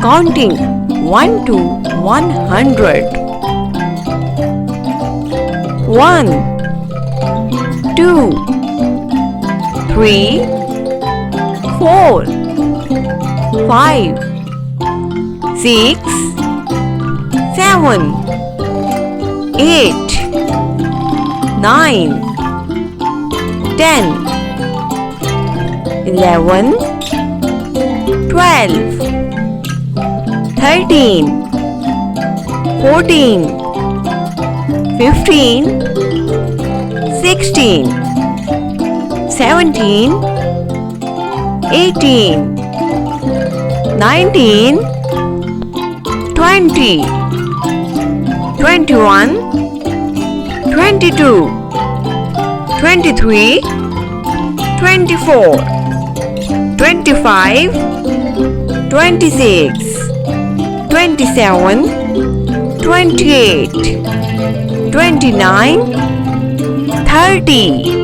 counting 1 to 100. 1 2 3 4 5 6 7 8 9 10 11 12 13 14 15 16 17 18 19 20 21 22 23 24 25 26 27 28 29 30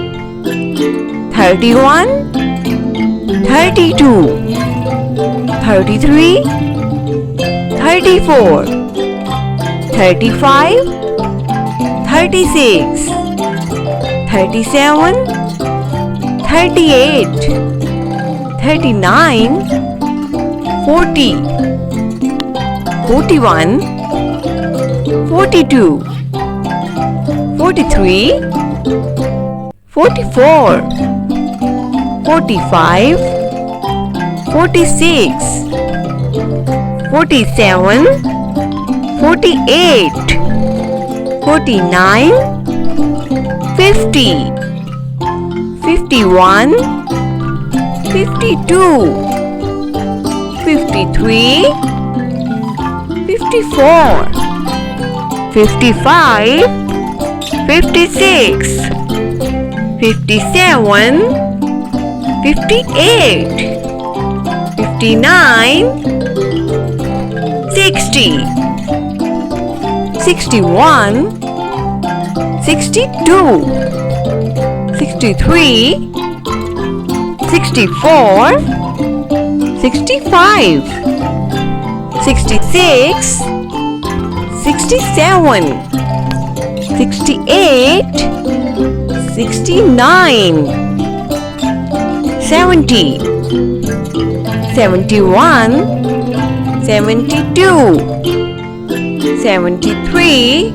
31 32 33 34 35 36 37 38 39 40 41 42 43 44 45 46 47 48 49 50 51 52 53 54 55 56 57 58 59 60 61 62 63 64 65 66 67 68 69 70 71 72 73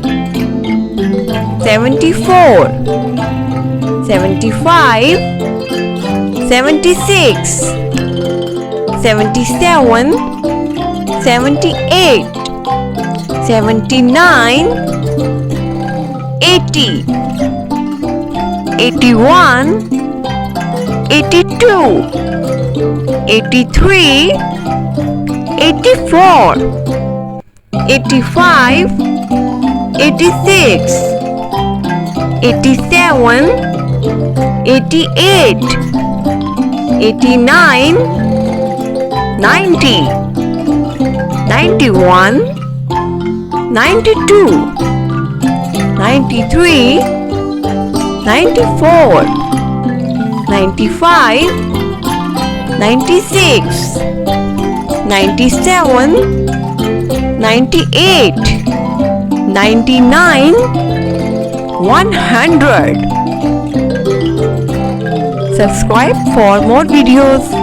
74 75 76 77 78 79 80 81 82 83 84 85 86 87 88 89 90 91 92 93 94 95 96 97 98 99 100. Subscribe for more videos.